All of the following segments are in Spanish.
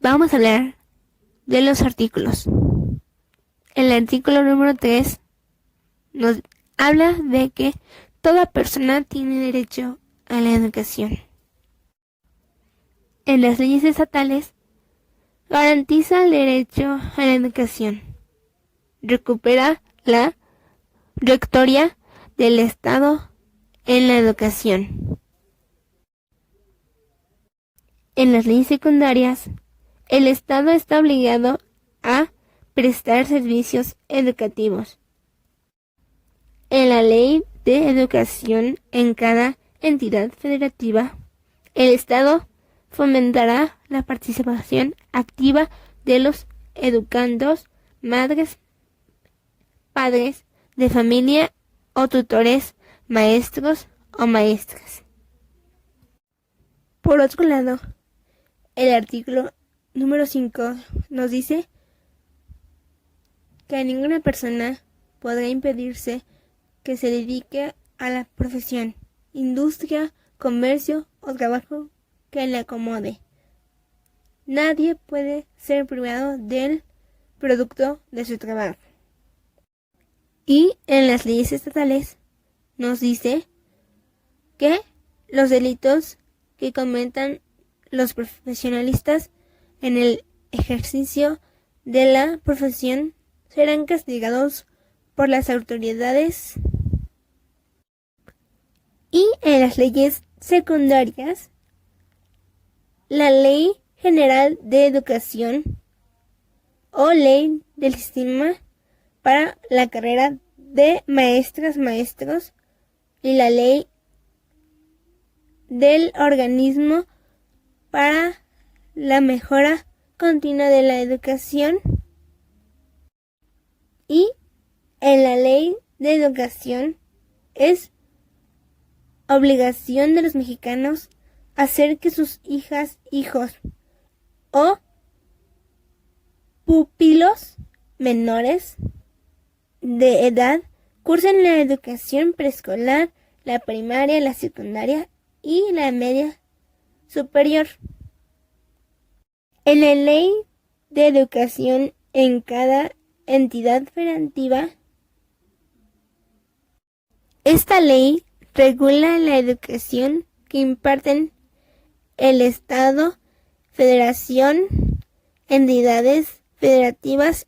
Vamos a hablar de los artículos. El artículo número 3 nos habla de que toda persona tiene derecho a la educación. En las leyes estatales garantiza el derecho a la educación. Recupera la rectoría del Estado en la educación. En las leyes secundarias, el Estado está obligado a prestar servicios educativos. En la ley de educación en cada entidad federativa, el Estado fomentará la participación activa de los educandos, madres, padres de familia o tutores, maestros o maestras. Por otro lado, el artículo número 5 nos dice que a ninguna persona podrá impedirse que se dedique a la profesión, industria, comercio o trabajo que le acomode. Nadie puede ser privado del producto de su trabajo. Y en las leyes estatales nos dice que los delitos que cometan los profesionalistas en el ejercicio de la profesión serán castigados por las autoridades. Y en las leyes secundarias, la Ley General de Educación o Ley del Sistema para la carrera de maestras, maestros y la Ley del Organismo para la Mejora Continua de la Educación y en la Ley de Educación es obligación de los mexicanos hacer que sus hijas, hijos o pupilos menores de edad cursen la educación preescolar, la primaria, la secundaria y la media superior. En la Ley de Educación en cada entidad federativa, esta ley regula la educación que imparten el Estado, Federación, entidades federativas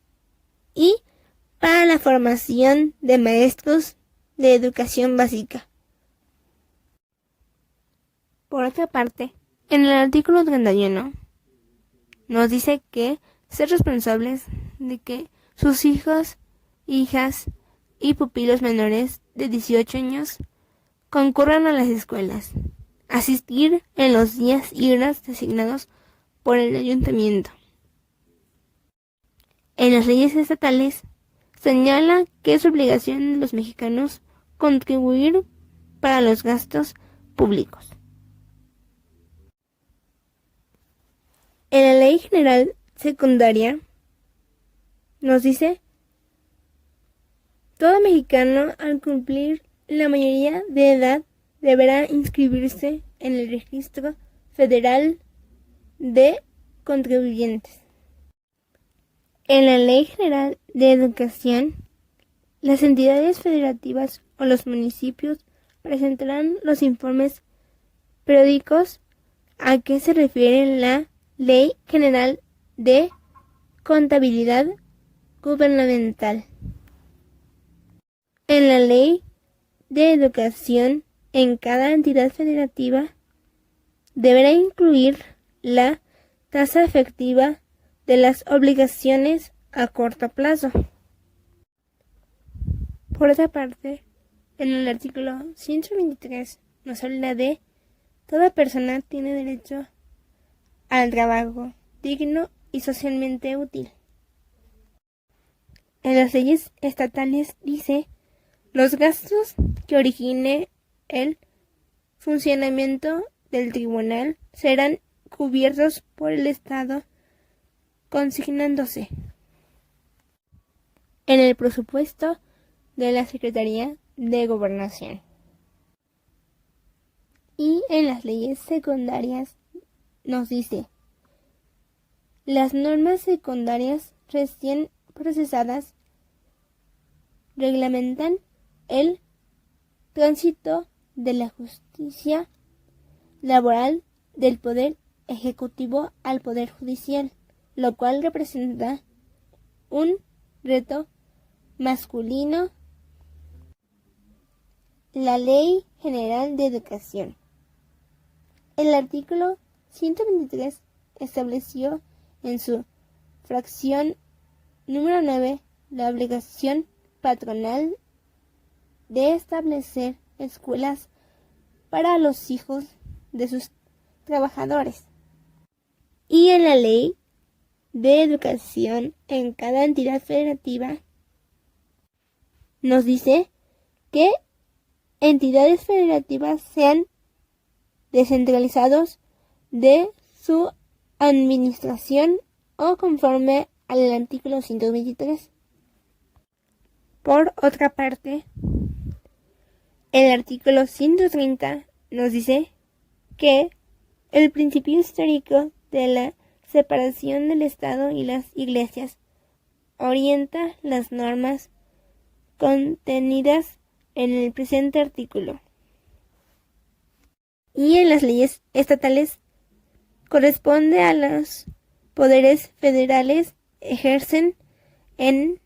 y para la formación de maestros de educación básica. Por otra parte, en el artículo 31 nos dice que ser responsables de que sus hijos, hijas y pupilos menores de 18 años concurran a las escuelas, asistir en los días y horas designados por el ayuntamiento. En las leyes estatales señala que es obligación de los mexicanos contribuir para los gastos públicos. En la Ley General Secundaria nos dice: todo mexicano al cumplir la mayoría de edad deberá inscribirse en el Registro Federal de Contribuyentes. En la Ley General de Educación, las entidades federativas o los municipios presentarán los informes periódicos a que se refiere la Ley General de Contabilidad Gubernamental. En la Ley de Educación en cada entidad federativa deberá incluir la tasa efectiva de las obligaciones a corto plazo. Por otra parte, en el artículo 123 nos habla de toda persona tiene derecho al trabajo digno y socialmente útil. En las leyes estatales dice: los gastos que origine el funcionamiento del tribunal serán cubiertos por el Estado, consignándose en el presupuesto de la Secretaría de Gobernación. Y en las leyes secundarias nos dice: Las normas secundarias recién procesadas reglamentan el tránsito de la justicia laboral del poder ejecutivo al poder judicial, lo cual representa un reto masculino. La Ley General de Educación. El artículo 123 estableció en su fracción número 9 la obligación patronal de establecer escuelas para los hijos de sus trabajadores. Y en la Ley de Educación en cada entidad federativa nos dice que entidades federativas sean descentralizados de su administración o conforme al artículo 123. Por otra parte, el artículo 130 nos dice que el principio histórico de la separación del Estado y las iglesias orienta las normas contenidas en el presente artículo. Y en las leyes estatales corresponde a los poderes federales ejercen en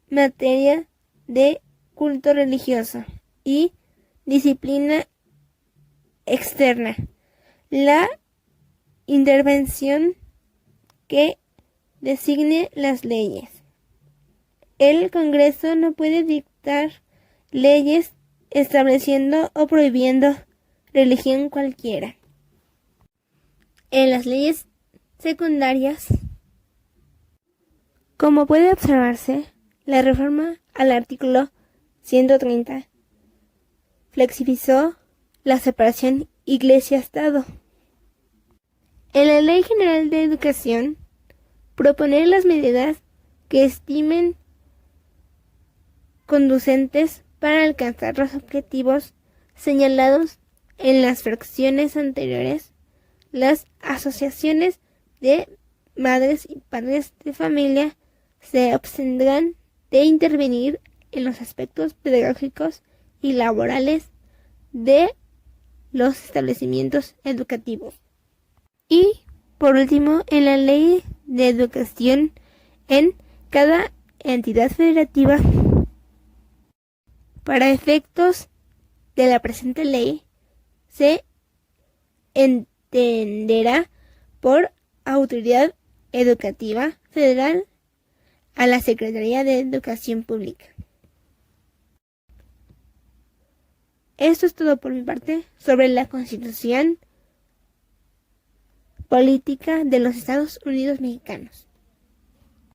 materia de culto religioso y disciplina externa la intervención que designe las leyes. El Congreso no puede dictar leyes estableciendo o prohibiendo religión cualquiera. En las leyes secundarias, como puede observarse, la reforma al artículo 130 flexibilizó la separación Iglesia-Estado. En la Ley General de Educación, proponer las medidas que estimen conducentes para alcanzar los objetivos señalados en las fracciones anteriores. Las asociaciones de madres y padres de familia se abstendrán de intervenir en los aspectos pedagógicos y laborales de los establecimientos educativos. Y, por último, en la Ley de Educación en cada entidad federativa, para efectos de la presente ley, se entenderá por autoridad educativa federal a la Secretaría de Educación Pública. Esto es todo por mi parte sobre la Constitución Política de los Estados Unidos Mexicanos.